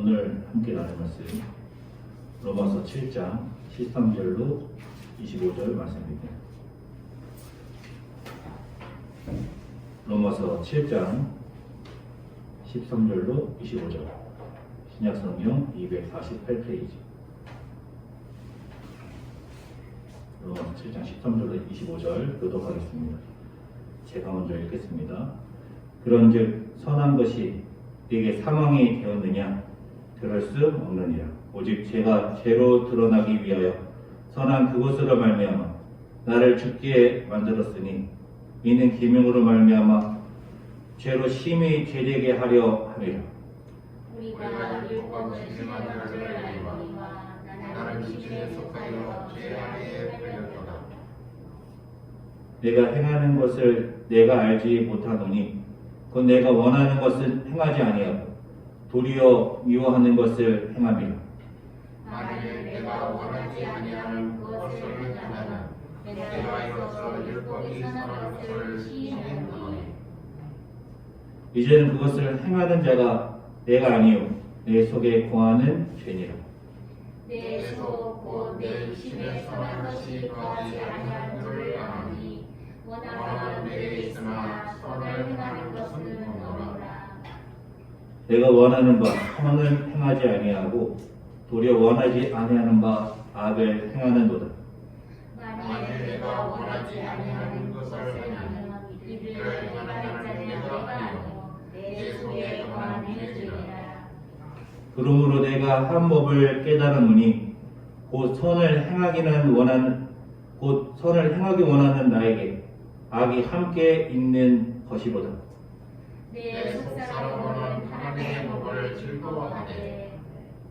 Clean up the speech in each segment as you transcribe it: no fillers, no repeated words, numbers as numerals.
오늘 함께 나눌 말씀 로마서 7장 13절로 25절 말씀입니다. 로마서 7장 13절로 25절 신약성경 248페이지 로마서 7장 13절로 25절 교독하겠습니다. 제가 먼저 읽겠습니다. 그런즉 선한 것이 네게 사망이 되었느냐? 그럴 수 없느니라. 오직 죄가 죄로 드러나기 위하여 선한 그것으로 말미암아 나를 죽게 만들었으니 이는 계명으로 말미암아 죄로 심히 죄되게 하려 함이라. 우리가 율법을 실행하는 것을 알거니와 나는 육신에 속하여 죄 아래에 풀렸도다. 내가 행하는 것을 내가 알지 못하노니 곧 내가 원하는 것은 행하지 아니하고 도리어 미워하는 것을 행함이라. 만일 내가 원하지 아니하는 그것을 행하면 내가 있어서 율법이 선한 것을 시행하노니 이제는 그것을 행하는 자가 내가 아니요 내 속에 거하는 죄니라. 내 속 곧 내 육신에 선한 것이 거하지 아니한 줄을 아노니 원하는 내게 있으나 선을 행하는 것은 없노라. 내가 원하는 바 선을 행하지 아니하고 도리어 원하지 아니하는 바 악을 행하는도다. 만일 내가 원하지 아니하는 것을 행하면 이를 행하는 자는 내가 아니요 내 속에 거하는 죄니라. 그러므로 내가 한 법을 깨달음으니 곧 선을 행하기 원하는 나에게 악이 함께 있는 것이로다. 내 속사람은 하나님의 법을 즐거워하되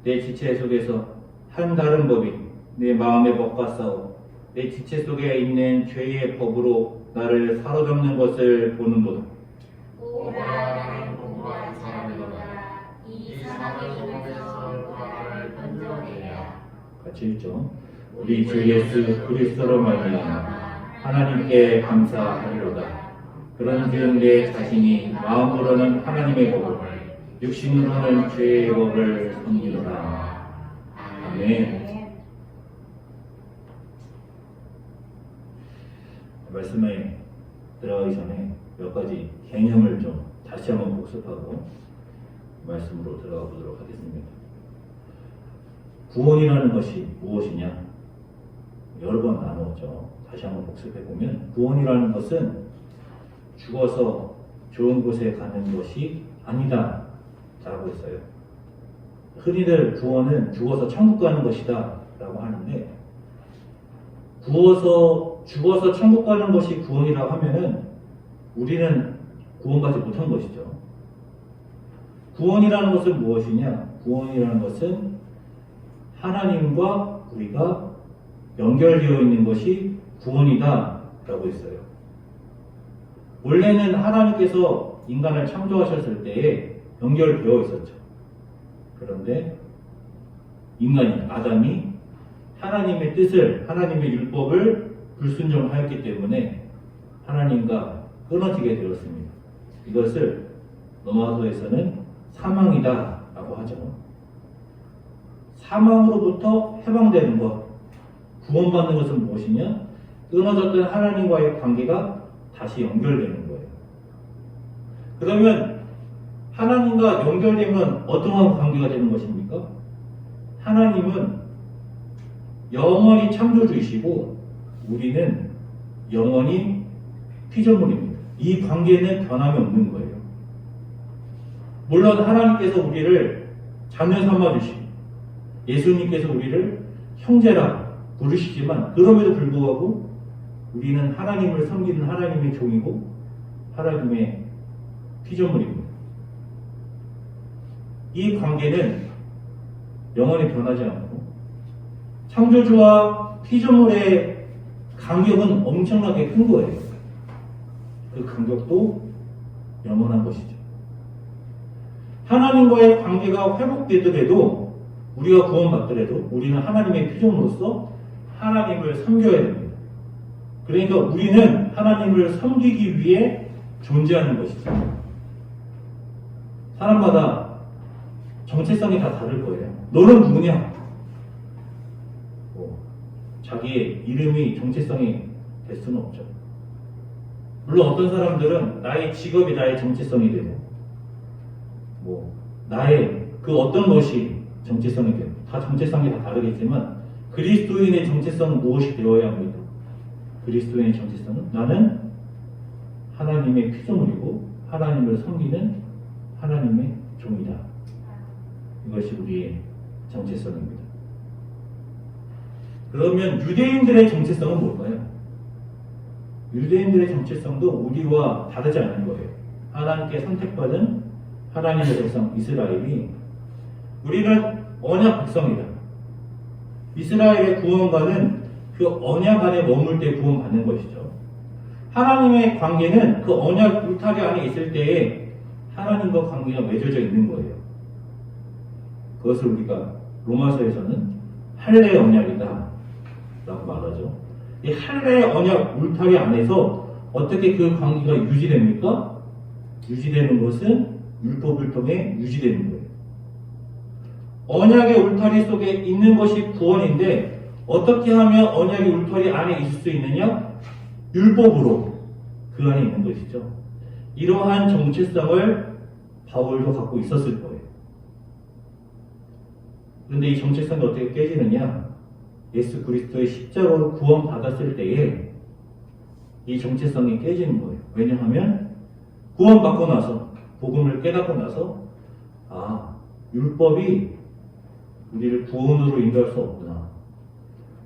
내 지체 속에서 한 다른 법이 내 마음의 법과 싸워 내 지체 속에 있는 죄의 법으로 나를 사로잡는 것을 보는도다. 오라 나는 공부한 사람이로다. 이 사람의 몸에서 부활을 건져내야. 같이 읽죠. 우리 주 예수 그리스도로 말미암아 하나님께 감사하리로다. 그런즉 내 자신이 마음으로는 하나님의 법을 육신으로는 죄의 법을 섬기노라. 아멘. 말씀에 들어가기 전에 몇 가지 개념을 좀 다시 한번 복습하고 말씀으로 들어가 보도록 하겠습니다. 구원이라는 것이 무엇이냐? 여러 번 나누었죠. 다시 한번 복습해 보면 구원이라는 것은 죽어서 좋은 곳에 가는 것이 아니다 라고 했어요. 흔히들 구원은 죽어서 천국 가는 것이다 라고 하는데 죽어서 천국 가는 것이 구원이라고 하면은 우리는 구원받지 못한 것이죠. 구원이라는 것은 무엇이냐? 구원이라는 것은 하나님과 우리가 연결되어 있는 것이 구원이다 라고 했어요. 원래는 하나님께서 인간을 창조하셨을 때에 연결되어 있었죠. 그런데 인간이, 아담이 하나님의 뜻을, 하나님의 율법을 불순종하였기 때문에 하나님과 끊어지게 되었습니다. 이것을 로마서에서는 사망이다 라고 하죠. 사망으로부터 해방되는 것, 구원받는 것은 무엇이냐? 끊어졌던 하나님과의 관계가 다시 연결되는 거예요. 그러면 하나님과 연결되면 어떠한 관계가 되는 것입니까? 하나님은 영원히 창조주이시고 우리는 영원히 피조물입니다. 이 관계는 변함이 없는 거예요. 물론 하나님께서 우리를 자녀 삼아주시고 예수님께서 우리를 형제라 부르시지만 그럼에도 불구하고 우리는 하나님을 섬기는 하나님의 종이고 하나님의 피조물입니다. 이 관계는 영원히 변하지 않고 창조주와 피조물의 간격은 엄청나게 큰 거예요. 그 간격도 영원한 것이죠. 하나님과의 관계가 회복되더라도 우리가 구원받더라도 우리는 하나님의 피조물로서 하나님을 섬겨야 됩니다. 그러니까 우리는 하나님을 섬기기 위해 존재하는 것이죠. 사람마다 정체성이 다 다를 거예요. 너는 누구냐? 자기의 이름이 정체성이 될 수는 없죠. 물론 어떤 사람들은 나의 직업이 나의 정체성이 되고, 나의 그 어떤 것이 정체성이 되고, 다 정체성이 다 다르겠지만, 그리스도인의 정체성은 무엇이 되어야 합니까? 그리스도인의 정체성은 나는 하나님의 피조물이고, 하나님을 섬기는 하나님의 종이다. 이것이 우리의 정체성입니다. 그러면 유대인들의 정체성은 뭘까요? 유대인들의 정체성도 우리와 다르지 않은 거예요. 하나님께 선택받은 하나님의 백성 이스라엘이 우리는 언약 백성이다. 이스라엘의 구원과는 그 언약 안에 머물 때 구원받는 것이죠. 하나님의 관계는 그 언약 울타리 안에 있을 때에 하나님과 관계가 맺어져 있는 거예요. 그것을 우리가 로마서에서는 할례 언약이다 라고 말하죠. 이 할례 언약 울타리 안에서 어떻게 그 관계가 유지됩니까? 유지되는 것은 율법을 통해 유지되는 거예요. 언약의 울타리 속에 있는 것이 구원인데 어떻게 하면 언약의 울타리 안에 있을 수 있느냐? 율법으로 그 안에 있는 것이죠. 이러한 정체성을 바울도 갖고 있었을 거예요. 그런데 이 정체성이 어떻게 깨지느냐? 예수 그리스도의 십자가로 구원받았을 때에 이 정체성이 깨지는 거예요. 왜냐하면 구원받고 나서 복음을 깨닫고 나서 율법이 우리를 구원으로 인도할 수 없구나.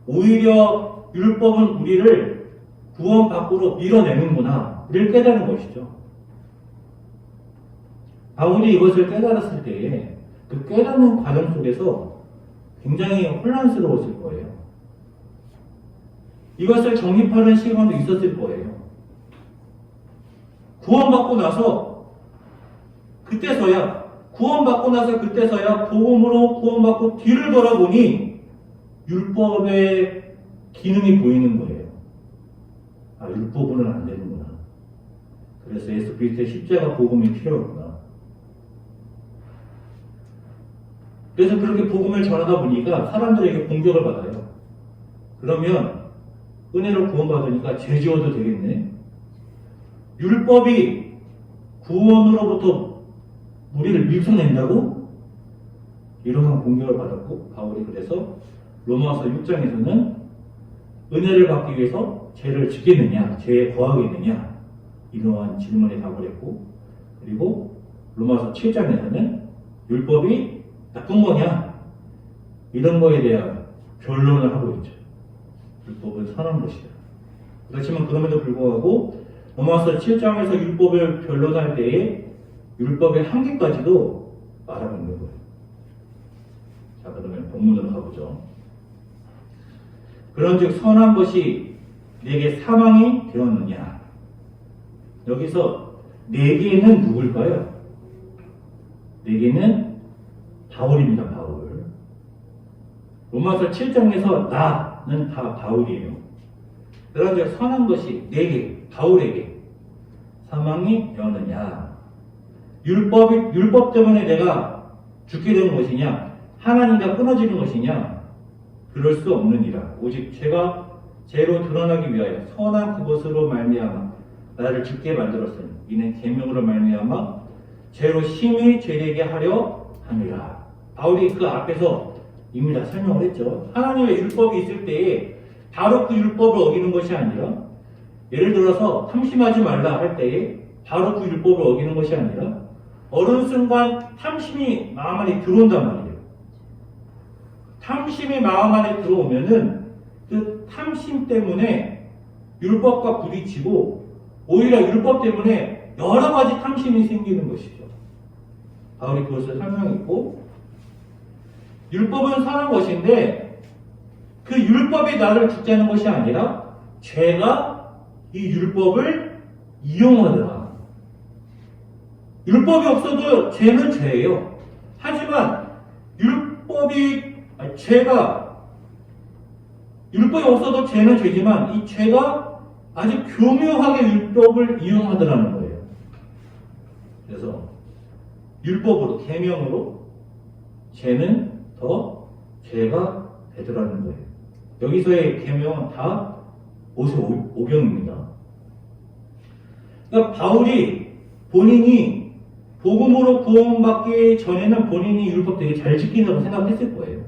오히려 율법은 우리를 구원 밖으로 밀어내는구나. 를 깨닫는 것이죠. 바울이 이것을 깨달았을 때에 그 깨닫는 과정 속에서 굉장히 혼란스러웠을 거예요. 이것을 정립하는 시간도 있었을 거예요. 구원받고 나서 그때서야 복음으로 구원받고 뒤를 돌아보니 율법의 기능이 보이는 거예요. 율법으로는 안 되는구나. 그래서 예수 그리스도의 십자가 복음이 필요하구나. 그래서 그렇게 복음을 전하다 보니까 사람들에게 공격을 받아요. 그러면 은혜로 구원받으니까 죄 지어도 되겠네. 율법이 구원으로부터 우리를 밀쳐낸다고? 이러한 공격을 받았고 바울이 그래서 로마서 6장에서는 은혜를 받기 위해서 죄를 지키느냐, 죄에 거하겠느냐 이러한 질문에 답을 했고 그리고 로마서 7장에서는 율법이 나쁜 거냐 이런 거에 대한 변론을 하고 있죠. 율법은 선한 것이다. 그렇지만 그럼에도 불구하고 로마서 7장에서 율법을 변론할 때에 율법의 한계까지도 말하고 있는 거예요. 자, 그러면 본문으로 가보죠. 그런즉 선한 것이 내게 사망이 되었느냐? 여기서 내게는 누굴까요? 내게는 바울입니다. 바울. 로마서 7장에서 나는 다 바울이에요. 그런즉 선한 것이 내게 바울에게 사망이 되었느냐? 율법 때문에 내가 죽게 되는 것이냐? 하나님과 끊어지는 것이냐? 그럴 수 없느니라. 오직 죄로 드러나기 위하여 선한 그것으로 말미암아 나를 죽게 만들었으니 이는 계명으로 말미암아 죄로 심히 죄되게 하려 함이라. 바울이 그 앞에서 이미 다 설명을 했죠. 하나님의 율법이 있을 때에 바로 그 율법을 어기는 것이 아니라 예를 들어서 탐심하지 말라 할 때에 바로 그 율법을 어기는 것이 아니라 어느 순간 탐심이 마음 안에 들어온단 말이에요. 탐심이 마음 안에 들어오면은 그 탐심 때문에 율법과 부딪히고 오히려 율법 때문에 여러 가지 탐심이 생기는 것이죠. 바울이 그것을 설명했고 율법은 선한 것인데 그 율법이 나를 죽게 하는 것이 아니라 죄가 이 율법을 이용하더라. 율법이 없어도 죄는 죄예요. 하지만 율법이 없어도 죄는 죄지만 이 죄가 아주 교묘하게 율법을 이용하더라는 거예요. 그래서 율법으로, 계명으로 죄는 더 죄가 되더라는 거예요. 여기서의 계명은 다 모세오경입니다. 그러니까 바울이 본인이 복음으로 구원받기 전에는 본인이 율법 되게 잘 지킨다고 생각했을 거예요.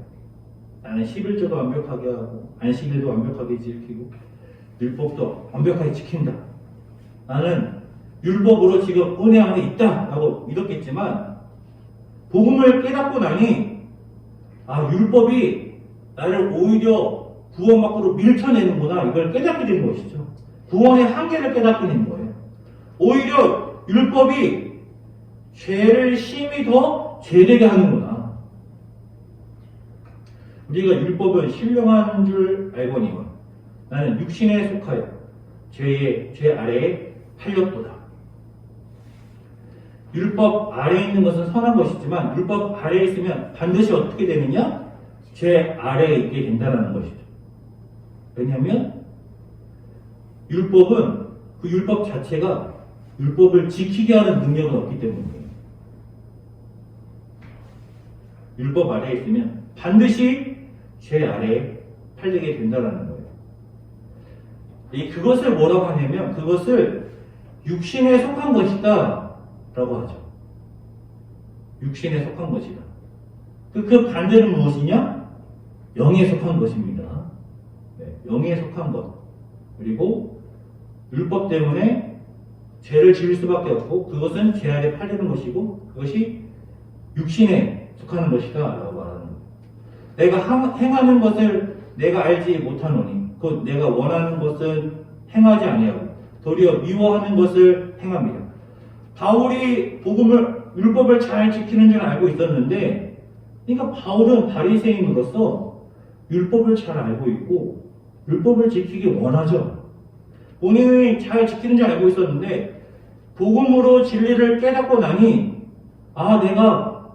나는 11조도 완벽하게 하고 안식일도 완벽하게 지키고 율법도 완벽하게 지킨다. 나는 율법으로 지금 은혜 안에 있다 라고 믿었겠지만 복음을 깨닫고 나니 율법이 나를 오히려 구원 밖으로 밀쳐내는구나 이걸 깨닫게 된 것이죠. 구원의 한계를 깨닫게 된 거예요. 오히려 율법이 죄를 심히 더 죄되게 하는구나. 우리가 율법은 신령한 줄 알거니와 나는 육신에 속하여 죄 아래에 팔렸도다. 율법 아래에 있는 것은 선한 것이지만 율법 아래에 있으면 반드시 어떻게 되느냐? 죄 아래에 있게 된다는 것이죠. 왜냐하면 율법은 그 율법 자체가 율법을 지키게 하는 능력은 없기 때문이에요. 율법 아래에 있으면 반드시 죄 아래에 팔리게 된다는 거예요. 그것을 뭐라고 하냐면 그것을 육신에 속한 것이다 라고 하죠. 육신에 속한 것이다. 그 반대는 무엇이냐? 영에 속한 것입니다. 네, 영에 속한 것. 그리고 율법 때문에 죄를 지을 수밖에 없고 그것은 죄 아래 팔리는 것이고 그것이 육신에 속하는 것이다 라고 말하는 거예요. 내가 행하는 것을 내가 알지 못하노니 곧 내가 원하는 것은 행하지 아니하고 도리어 미워하는 것을 행합니다. 바울이 율법을 잘 지키는 줄 알고 있었는데 그러니까 바울은 바리새인으로서 율법을 잘 알고 있고 율법을 지키기 원하죠. 본인이 잘 지키는 줄 알고 있었는데 복음으로 진리를 깨닫고 나니 내가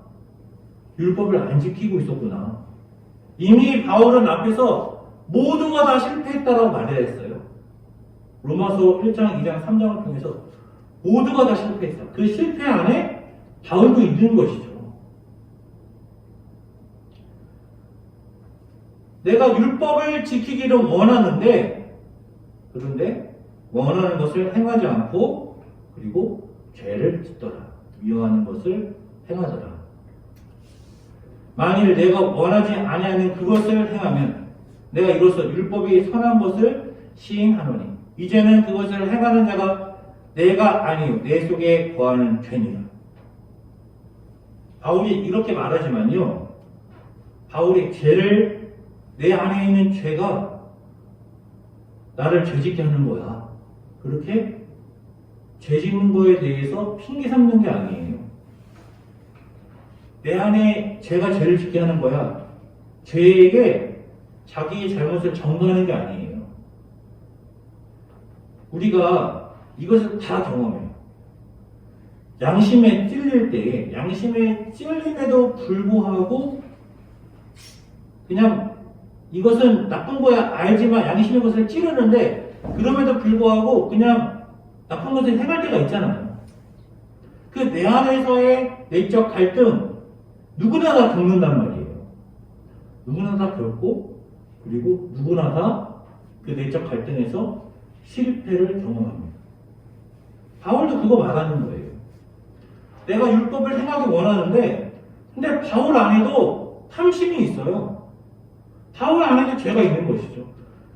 율법을 안 지키고 있었구나. 이미 바울은 앞에서 모두가 다 실패했다라고 말했어요. 로마서 1장, 2장, 3장을 통해서 모두가 다 실패했다. 그 실패 안에 바울도 있는 것이죠. 내가 율법을 지키기를 원하는데 그런데 원하는 것을 행하지 않고 그리고 죄를 짓더라. 미워하는 것을 행하더라. 만일 내가 원하지 아니하는 그것을 행하면 내가 이로써 율법이 선한 것을 시행하노니 이제는 그것을 행하는 자가 내가 아니요 내 속에 거하는 죄니라. 바울이 이렇게 말하지만요. 바울이 내 안에 있는 죄가 나를 죄짓게 하는 거야. 그렇게 죄짓는 거에 대해서 핑계 삼는 게 아니에요. 내 안에 죄가 죄를 짓게 하는 거야. 죄에게 자기의 잘못을 전가하는 게 아니에요. 우리가 이것을 다 경험해요. 양심에 찔릴 때, 양심에 찔림에도 불구하고 그냥 이것은 나쁜 거야 알지만 양심의 것을 찌르는데 그럼에도 불구하고 그냥 나쁜 것을 행할 때가 있잖아요. 그 내 안에서의 내적 갈등 누구나 다 겪는단 말이에요. 누구나 다 겪고 그리고 누구나 다 그 내적 갈등에서 실패를 경험합니다. 바울도 그거 말하는 거예요. 내가 율법을 행하기 원하는데 근데 바울 안에도 탐심이 있어요. 바울 안에도 죄가 있는 것이죠.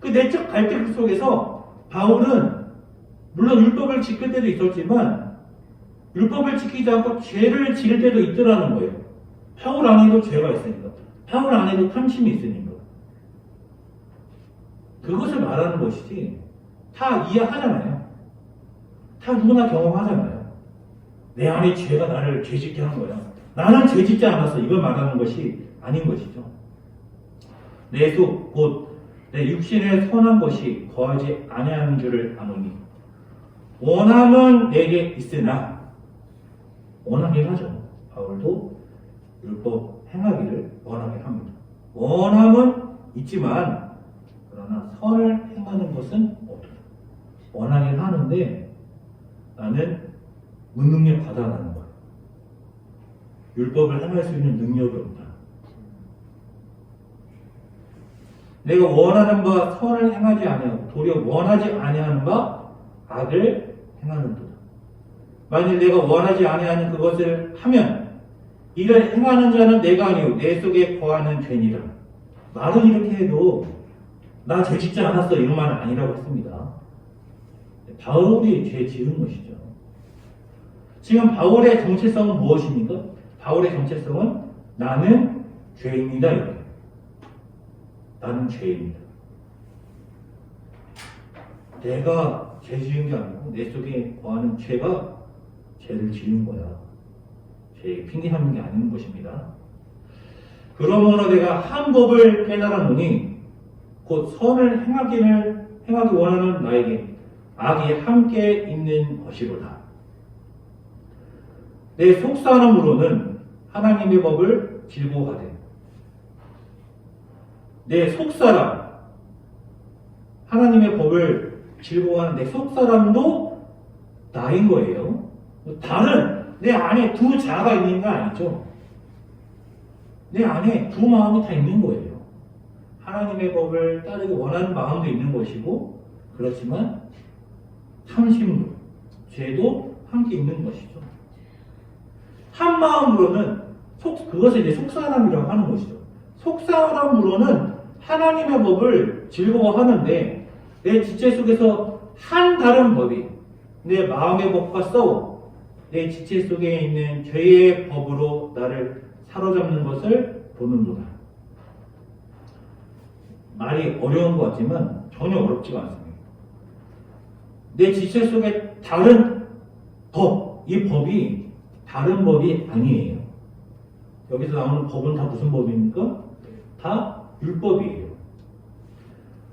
그 내적 갈등 속에서 바울은 물론 율법을 지킬 때도 있었지만 율법을 지키지 않고 죄를 지을 때도 있더라는 거예요. 바울 안에도 죄가 있으니까. 바울 안에도 탐심이 있으니까. 그것을 말하는 것이지 다 이해하잖아요. 다 누구나 경험하잖아요. 내 안에 죄가 나를 죄짓게 한 거야. 나는 죄짓지 않았어. 이걸 말하는 것이 아닌 것이죠. 내 속 곧 내 육신에 선한 것이 거하지 아니하는 줄을 아노니 원함은 내게 있으나 원하긴 하죠. 바울도 율법 행하기를 원하게 합니다. 원함은 있지만 그러나 선을 행하는 것은 없다. 원하긴 하는데 나는 무능력하다라는 거예요. 율법을 행할 수 있는 능력이 없다. 내가 원하는 바 선을 행하지 아니하고 도리어 원하지 아니하는 바 악을 행하는도다. 만일 내가 원하지 아니하는 그것을 하면 이를 행하는 자는 내가 아니오 내 속에 거하는 죄니라. 말은 이렇게 해도 나 죄 짓지 않았어 이런 말은 아니라고 했습니다. 바울이 죄 지은 것이죠. 지금 바울의 정체성은 무엇입니까? 바울의 정체성은 나는 죄인이다 이렇게. 나는 죄인이다. 내가 죄 지은 게 아니고 내 속에 거하는 죄가 죄를 지은 거야. 죄에 핑계 삼는 게 아닌 것입니다. 그러므로 내가 한 법을 깨달았노니 곧 선을 행하기 원하는 나에게 악이 함께 있는 것이로다. 내 속사람으로는 하나님의 법을 즐거워하되 내 속사람 하나님의 법을 즐거워하는 내 속사람도 나인 거예요. 다른 내 안에 두 자아가 있는 거 아니죠? 내 안에 두 마음이 다 있는 거예요. 하나님의 법을 따르기 원하는 마음도 있는 것이고 그렇지만 탐심도 죄도 함께 있는 것이죠. 한 마음으로는 그것을 이제 속사람이라고 하는 것이죠. 속사람으로는 하나님의 법을 즐거워하는데 내 지체 속에서 한 다른 법이 내 마음의 법과 싸워 내 지체 속에 있는 죄의 법으로 나를 사로잡는 것을 보는도다. 말이 어려운 것 같지만 전혀 어렵지가 않습니다. 내 지체 속에 다른 법, 이 법이 다른 법이 아니에요. 여기서 나오는 법은 다 무슨 법입니까? 다 율법이에요.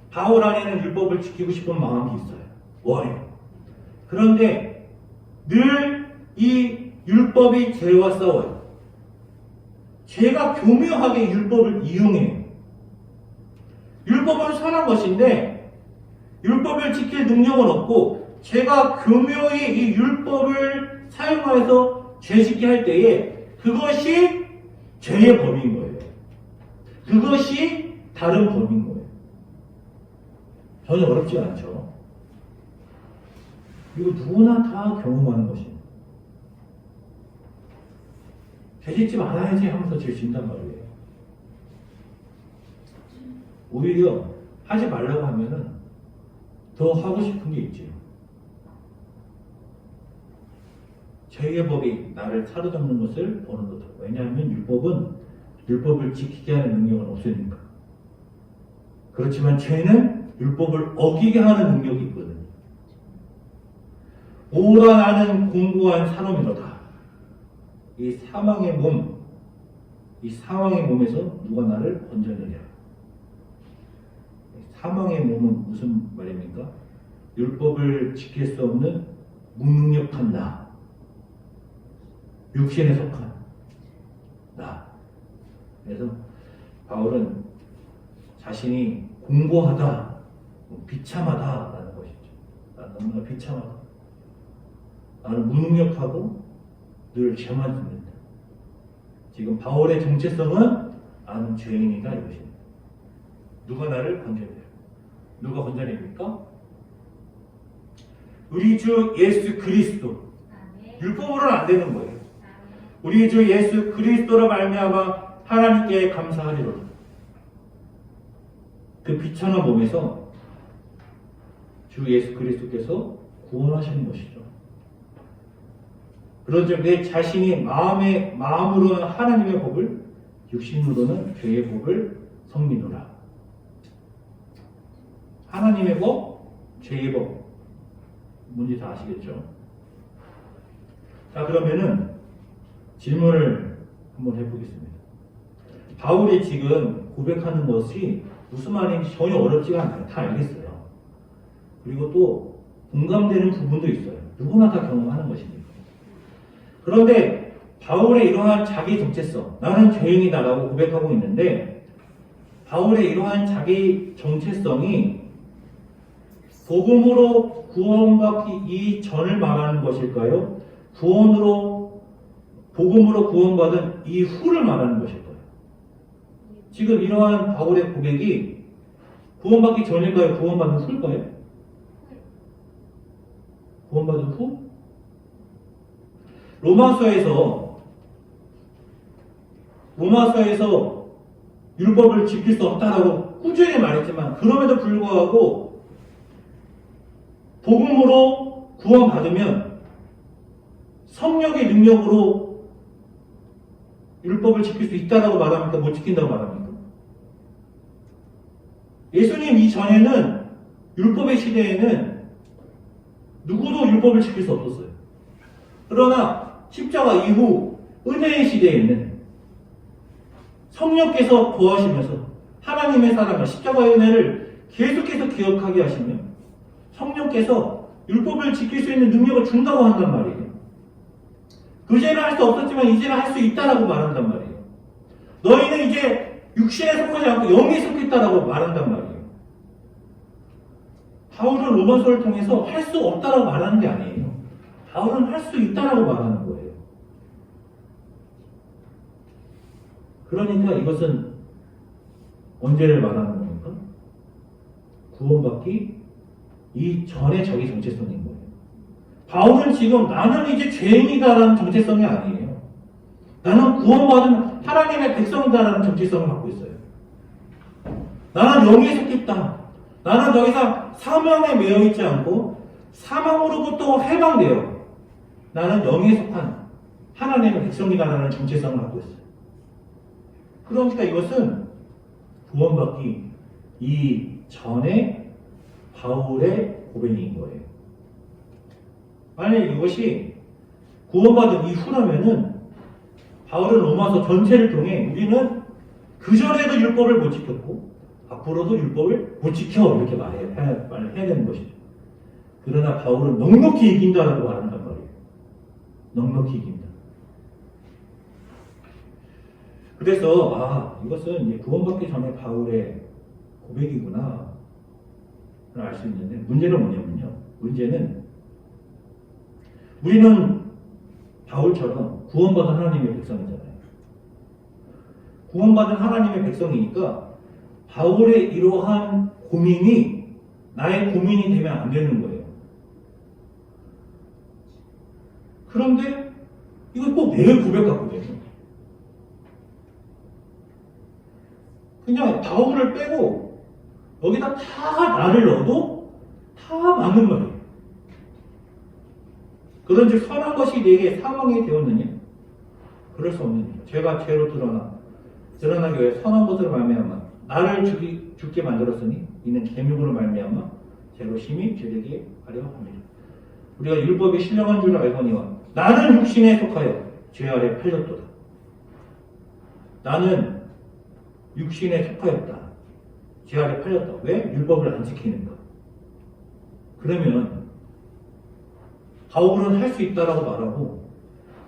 바울 안에는 율법을 지키고 싶은 마음이 있어요. 원해요. 그런데 늘 이 율법이 죄와 싸워요. 죄가 교묘하게 율법을 이용해요. 율법은 선한 것인데 율법을 지킬 능력은 없고 죄가 교묘히 이 율법을 사용해서 죄짓게 할 때에 그것이 죄의 법인 거예요. 그것이 다른 법인 거예요. 전혀 어렵지 않죠. 이거 누구나 다 경험하는 것입니다. 죄짓지 말아야지 하면서 죄짓는단 말이에요. 오히려 하지 말라고 하면은 더 하고 싶은 게 있지요. 죄의 법이 나를 사로잡는 것을 보는 거죠. 왜냐하면 율법을 지키게 하는 능력은 없으니까. 그렇지만 죄는 율법을 어기게 하는 능력이 있거든요. 오라 나는 공고한 사람이로다. 이 사망의 몸에서 누가 나를 건져내랴. 사망의 몸은 무슨 말입니까? 율법을 지킬 수 없는 무능력한 나. 육신에 속한 나. 그래서 바울은 자신이 공고하다, 비참하다라는 것이죠. 나는 너무나 비참하다. 나는 무능력하고 늘 죄만 짓는다. 지금 바울의 정체성은 나는 죄인이다 이것입니다. 누가 나를 건져내요? 누가 건져냅니까? 우리 주 예수 그리스도. 율법으로는 안 되는 거예요. 우리 주 예수 그리스도로 말미암아 하나님께 감사하리로다. 그 비천한 몸에서 주 예수 그리스도께서 구원하시는 것이죠. 그런즉 내 자신이 마음으로는 하나님의 법을, 육신으로는 죄의 법을 섬기노라. 하나님의 법, 죄의 법. 뭔지 다 아시겠죠? 자, 그러면은 질문을 한번 해보겠습니다. 바울이 지금 고백하는 것이 무슨 말인지 전혀 어렵지가 않아요. 다 알겠어요. 그리고 또 공감되는 부분도 있어요. 누구나 다 경험하는 것입니다. 그런데 바울의 이러한 자기 정체성, 나는 죄인이다라고 고백하고 있는데 바울의 이러한 자기 정체성이 복음으로 구원받기 이전을 말하는 것일까요? 복음으로 구원받은 이후를 말하는 것일까요? 지금 이러한 바울의 고백이 구원받기 전일까요? 구원받은 후일까요? 구원받은 후? 로마서에서 율법을 지킬 수 없다라고 꾸준히 말했지만 그럼에도 불구하고 복음으로 구원받으면 성령의 능력으로 율법을 지킬 수 있다라고 말합니까? 못 지킨다고 말합니까? 예수님 이전에는 율법의 시대에는 누구도 율법을 지킬 수 없었어요. 그러나 십자가 이후 은혜의 시대에는 성령께서 거하시면서 하나님의 사랑과 십자가의 은혜를 계속해서 기억하게 하시며 성령께서 율법을 지킬 수 있는 능력을 준다고 한단 말이에요. 그제는 할 수 없었지만 이제는 할 수 있다라고 말한단 말이에요. 너희는 이제 육신에 속하지 않고 영에 속했다라고 말한단 말이에요. 바울은 로마서를 통해서 할 수 없다라고 말하는 게 아니에요. 바울은 할 수 있다라고 말하는 거예요. 그러니까 이것은 언제를 말하는 겁니까? 구원받기 이전의 자기 정체성인 거예요. 바울은 지금 나는 이제 죄인이다라는 정체성이 아니에요. 나는 구원받은 하나님의 백성이다라는 정체성을 갖고 있어요. 나는 영에 속했다. 나는 더 이상 사망에 매여 있지 않고 사망으로부터 해방되어 나는 영에 속한 하나님의 백성이다라는 정체성을 갖고 있어요. 그러니까 이것은 구원받기 이전에 바울의 고백인 거예요. 만약 이것이 구원받은 이후라면은 바울은 로마서 전체를 통해 우리는 그전에도 율법을 못 지켰고 앞으로도 율법을 못 지켜 이렇게 말해야 되는 것이죠. 그러나 바울은 넉넉히 이긴다라고 말한단 말이에요. 넉넉히 이긴다. 그래서 이것은 이제 구원받기 전에 바울의 고백이구나 알 수 있는데 문제는 뭐냐면요. 문제는 우리는 바울처럼 구원받은 하나님의 백성이잖아요. 구원받은 하나님의 백성이니까 바울의 이러한 고민이 나의 고민이 되면 안 되는 거예요. 그런데 이거 꼭 내 고백 같거든요. 그냥 바울을 빼고 여기다 다 나를 넣어도 다 맞는 말이에요. 그런즉 선한 것이 내게 사망이 되었느냐? 그럴 수 없느냐? 죄가 죄로 드러나기 위해 선한 것으로 말미암아 나를 죽게 만들었으니 이는 계명으로 말미암아 죄로 심히 죄되게 하려 합니다. 우리가 율법이 신령한 줄 알거니와 나는 육신에 속하여 죄 아래 팔렸도다. 나는 육신에 속하였다. 죄 아래 팔렸다. 왜? 율법을 안 지키는가? 그러면 바울은 할 수 있다라고 말하고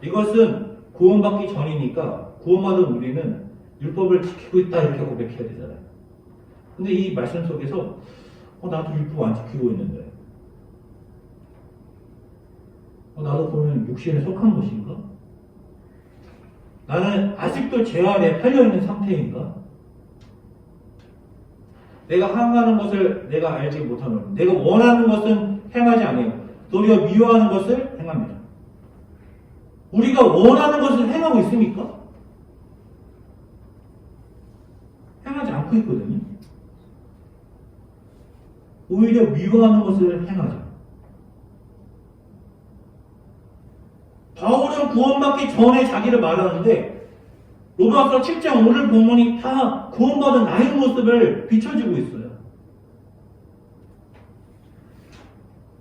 이것은 구원받기 전이니까 구원받은 우리는 율법을 지키고 있다 이렇게 고백해야 되잖아요. 근데 이 말씀 속에서 나도 율법 안 지키고 있는데 나도 보면 육신에 속한 것인가? 나는 아직도 죄 아래 팔려있는 상태인가? 내가 항하는 것을 내가 알지 못하노니 내가 원하는 것은 행하지 아니하고 도리어 미워하는 것을 행합니다. 우리가 원하는 것을 행하고 있습니까? 행하지 않고 있거든요. 오히려 미워하는 것을 행하죠. 바울은 구원받기 전에 자기를 말하는데 로마서 7장 오늘 본문이 다 구원받은 나의 모습을 비춰주고 있어요.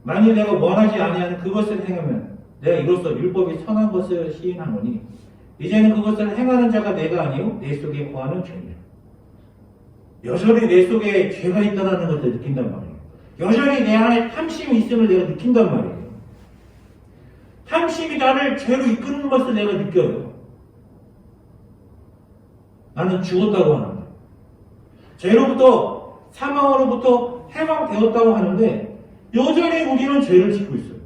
만일 내가 원하지 아니하는 그것을 행하면 내가 이로써 율법이 선한 것을 시인하노니 이제는 그것을 행하는 자가 내가 아니요 내 속에 거하는 죄니라. 여전히 내 속에 죄가 있다는 것을 느낀단 말이에요. 여전히 내 안에 탐심이 있음을 내가 느낀단 말이에요. 탐심이 나를 죄로 이끄는 것을 내가 느껴요. 나는 죽었다고 하는데 죄로부터 사망으로부터 해방되었다고 하는데 여전히 우리는 죄를 짓고 있어요.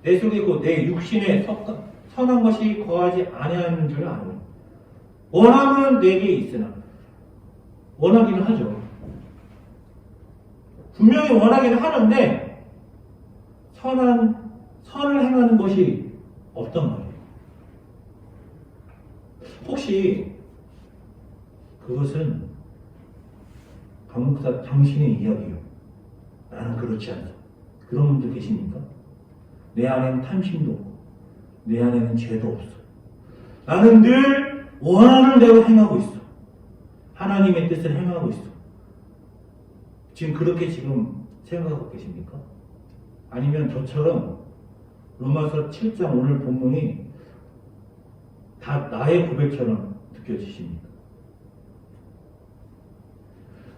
내 속에 있고 내 육신에 선한 것이 거하지 아니하는 줄 아노니 원함은 내게 있으나 원하기는 하죠. 분명히 원하기는 하는데 선을 행하는 것이 없단 말이에요. 혹시 그것은 강목사 당신의 이야기요. 나는 그렇지 않다. 그런 분들 계십니까? 내 안에는 탐심도 없고 내 안에는 죄도 없어. 나는 늘 원하는 대로 행하고 있어. 하나님의 뜻을 행하고 있어. 지금 그렇게 지금 생각하고 계십니까? 아니면 저처럼 로마서 7장 오늘 본문이 다 나의 고백처럼 느껴지십니까?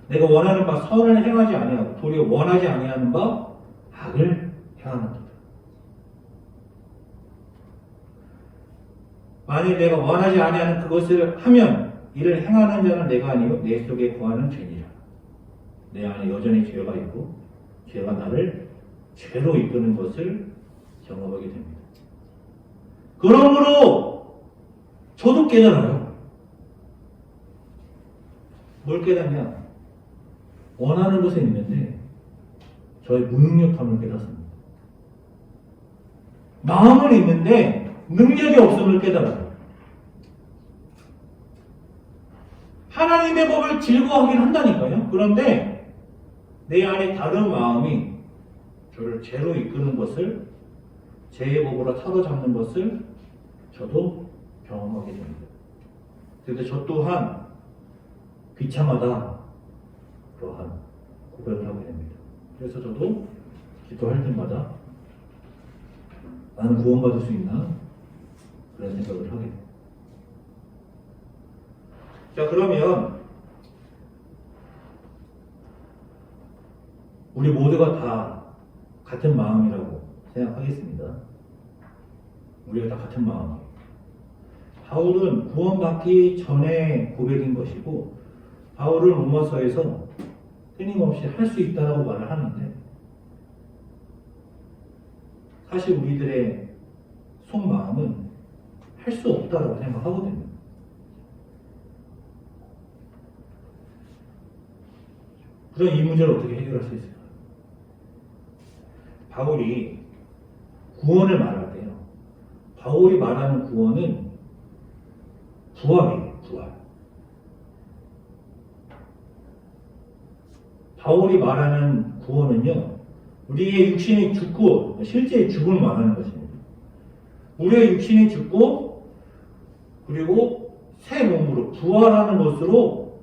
내가 원하는 바 선을 행하지 아니하고 도리어 원하지 아니하는 바 악을 행하는도다. 만일 내가 원하지 아니하는 그것을 하면 이를 행하는 자는 내가 아니요 내 속에 거하는 죄니라. 내 안에 여전히 죄가 있고 죄가 나를 죄로 이끄는 것을 경험하게 됩니다. 그러므로 저도 깨달아요. 뭘 깨닫냐? 원하는 것에 있는데 저의 무능력함을 깨닫습니다. 마음은 있는데 능력이 없음을 깨달아요. 하나님의 법을 즐거워하긴 한다니까요. 그런데 내 안에 다른 마음이 저를 죄로 이끄는 것을, 죄의 법으로 사로잡는 것을 저도 경험하게 됩니다. 그래서 저 또한 비참하다 그러한 고백을 하게 됩니다. 그래서 저도 기도할 때마다 나는 구원받을 수 있나? 그런 생각을 하게 됩니다. 자, 그러면 우리 모두가 다 같은 마음이라고 생각하겠습니다. 우리가 다 같은 마음이에요. 바울은 구원받기 전에 고백인 것이고 바울은 로마서에서 끊임없이 할 수 있다라고 말을 하는데 사실 우리들의 속마음은 할 수 없다라고 생각하거든요. 그럼 이 문제를 어떻게 해결할 수 있을까요? 바울이 구원을 말할 때요. 바울이 말하는 구원은 부활이에요. 부활. 바울이 말하는 구원은요. 우리의 육신이 죽고 실제 죽음을 말하는 것입니다. 우리의 육신이 죽고 그리고 새 몸으로 부활하는 것으로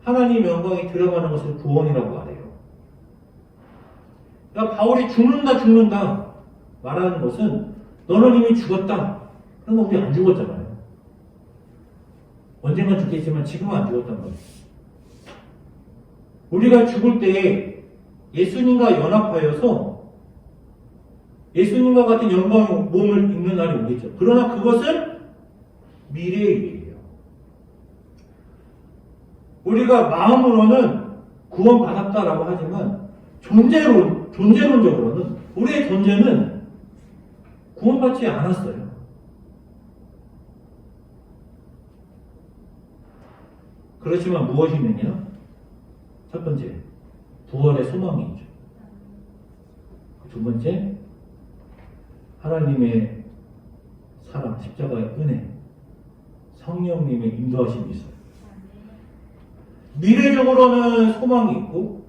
하나님의 영광이 들어가는 것을 구원이라고 말해요. 그러니까 바울이 죽는다 말하는 것은 너는 이미 죽었다. 그러면 우리 안 죽었잖아요. 언젠간 죽겠지만 지금은 안 죽었단 말이에요. 우리가 죽을 때 예수님과 연합하여서 예수님과 같은 영광의 몸을 입는 날이 오겠죠. 그러나 그것은 미래의 일이에요. 우리가 마음으로는 구원받았다라고 하지만 존재론적으로는 우리의 존재는 구원받지 않았어요. 그렇지만 무엇이 있느냐? 첫 번째, 부활의 소망이 있죠. 두 번째, 하나님의 사랑, 십자가의 은혜, 성령님의 인도하심이 있어요. 미래적으로는 소망이 있고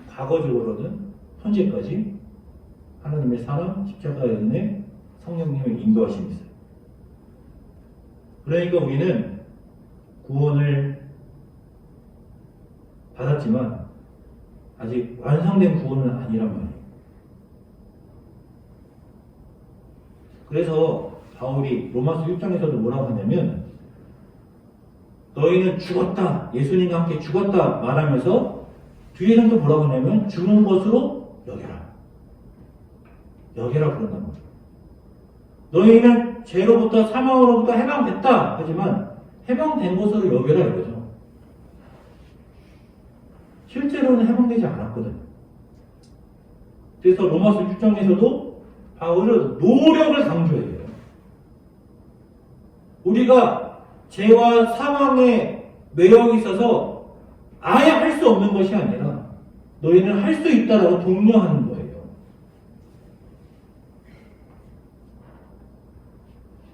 과거적으로는 현재까지 하나님의 사랑, 십자가의 은혜, 성령님의 인도하심이 있어요. 그러니까 우리는 구원을 받았지만 아직 완성된 구원은 아니란 말이에요. 그래서 바울이 로마서 6장에서도 뭐라고 하냐면 너희는 죽었다. 예수님과 함께 죽었다 말하면서 뒤에는 또 뭐라고 하냐면 죽은 것으로 여겨라. 여겨라 그런단 말이에요. 너희는 죄로부터 사망으로부터 해방됐다. 하지만 해방된 것으로 여겨라 이거죠. 실제로는 해방되지 않았거든요. 그래서 로마서 6장에서도 바울은 노력을 강조해요. 우리가 죄와 사망의 매력이 있어서 아예 할 수 없는 것이 아니라 너희는 할 수 있다라고 독려하는 거예요.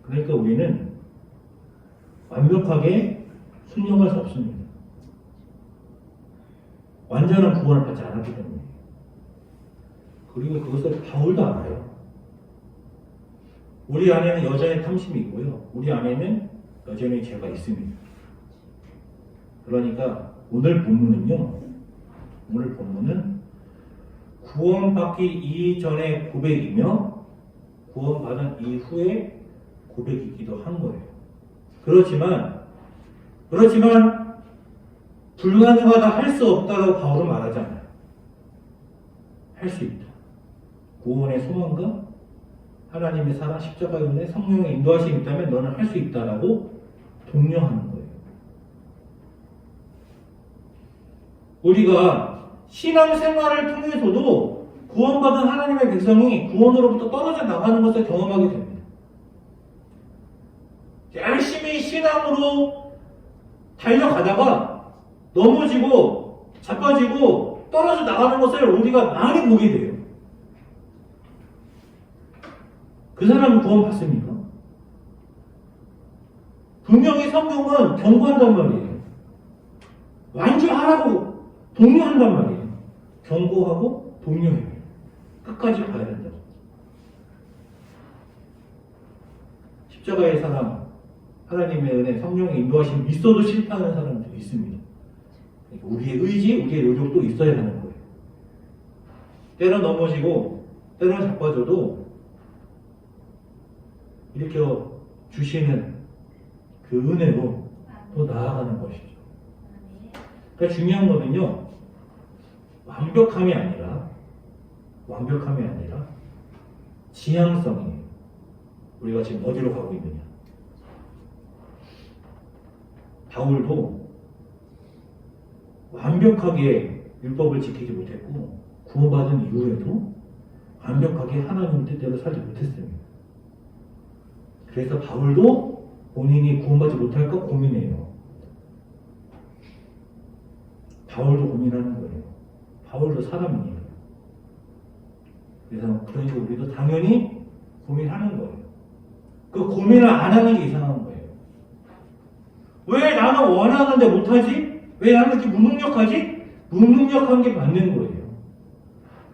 그러니까 우리는 완벽하게 순종할 수 없습니다. 완전한 구원을 받지 않았기 때문에. 그리고 그것을 바울도 알아요. 우리 안에는 여전히 탐심이 있고요. 우리 안에는 여전히 죄가 있습니다. 그러니까 오늘 본문은 구원받기 이전의 고백이며 구원받은 이후의 고백이기도 한 거예요. 그렇지만 불가능하다 할 수 없다라고 바울은 말하지 않아요. 할 수 있다. 구원의 소망과 하나님의 사랑, 십자가의 은혜, 성령의 인도하심이 있다면 너는 할 수 있다라고 독려하는 거예요. 우리가 신앙생활을 통해서도 구원받은 하나님의 백성이 구원으로부터 떨어져 나가는 것을 경험하게 됩니다. 열심히 신앙으로 달려가다가 넘어지고 자빠지고 떨어져 나가는 것을 우리가 많이 보게 돼요. 그 사람은 구원받습니까? 분명히 성경은 경고한단 말이에요. 완주하라고 독려한단 말이에요. 경고하고 독려해요. 끝까지 가야 된다고. 십자가의 사랑, 하나님의 은혜, 성령의 인도하심 있어도 실패하는 사람들이 있습니다. 그러니까 우리의 의지, 우리의 노력도 있어야 하는 거예요. 때로 넘어지고 때로 자빠져도 일으켜 주시는 그 은혜로 또 나아가는 것이죠. 그러니까 중요한 거는요, 완벽함이 아니라 지향성이에요. 우리가 지금 어디로 가고 있느냐. 바울도 완벽하게 율법을 지키지 못했고 구원받은 이후에도 완벽하게 하나님 뜻대로 살지 못했습니다. 그래서 바울도 본인이 구원받지 못할까 고민해요. 바울도 고민하는 거예요. 바울도 사람이에요. 그러니까 우리도 당연히 고민하는 거예요. 그 고민을 안 하는 게 이상한 거예요. 왜 나는 원하는데 못하지? 왜 나는 이렇게 무능력하지? 무능력한 게 맞는 거예요.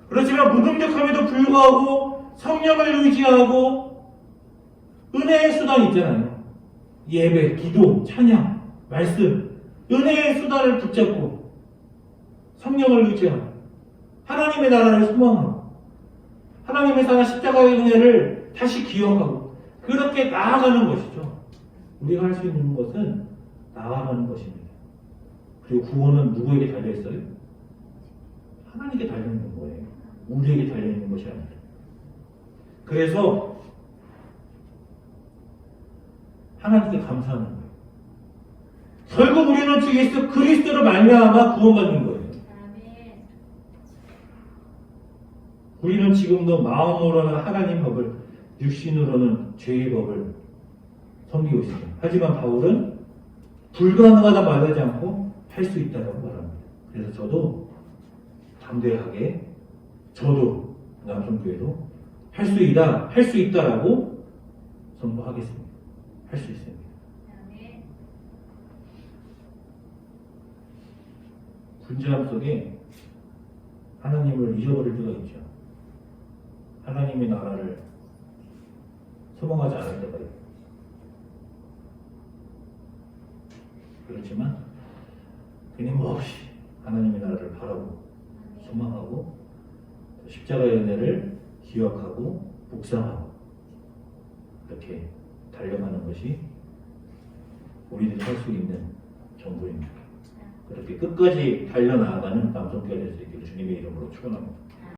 그렇지만 무능력함에도 불구하고 성령을 의지하고 은혜의 수단이 있잖아요. 예배, 기도, 찬양, 말씀, 은혜의 수단을 붙잡고 성령을 의지하고 하나님의 나라를 소망하고 하나님의 사랑 십자가의 은혜를 다시 기억하고 그렇게 나아가는 것이죠. 우리가 할 수 있는 것은 나아가는 것입니다. 그리고 구원은 누구에게 달려있어요? 하나님께 달려있는 거예요. 우리에게 달려있는 것이 아니라. 그래서 하나님께 감사하는 거예요. 결국 우리는 주 예수 그리스도로 말미암아 구원받는 거예요. 우리는 지금도 마음으로는 하나님 법을, 육신으로는 죄의 법을 섬기고 있습니다. 하지만 바울은 불가능하다 말하지 않고 할 수 있다고 말합니다. 그래서 저도 담대하게 저도 남성교회도 할 수 있다라고 선포하겠습니다. 할 수 있습니다. 분주함 속에 하나님을 잊어버릴 때가 있죠. 하나님의 나라를 소망하지 않을 때가 있고. 그렇지만 끊임없이 하나님의 나라를 바라고 소망하고 십자가의 은혜를 기억하고 묵상하고 이렇게 달려가는 것이 우리들이 할 수 있는 전부입니다. 그렇게 끝까지 달려나가는 남성교회 될 수 있기를 주님의 이름으로 축원합니다.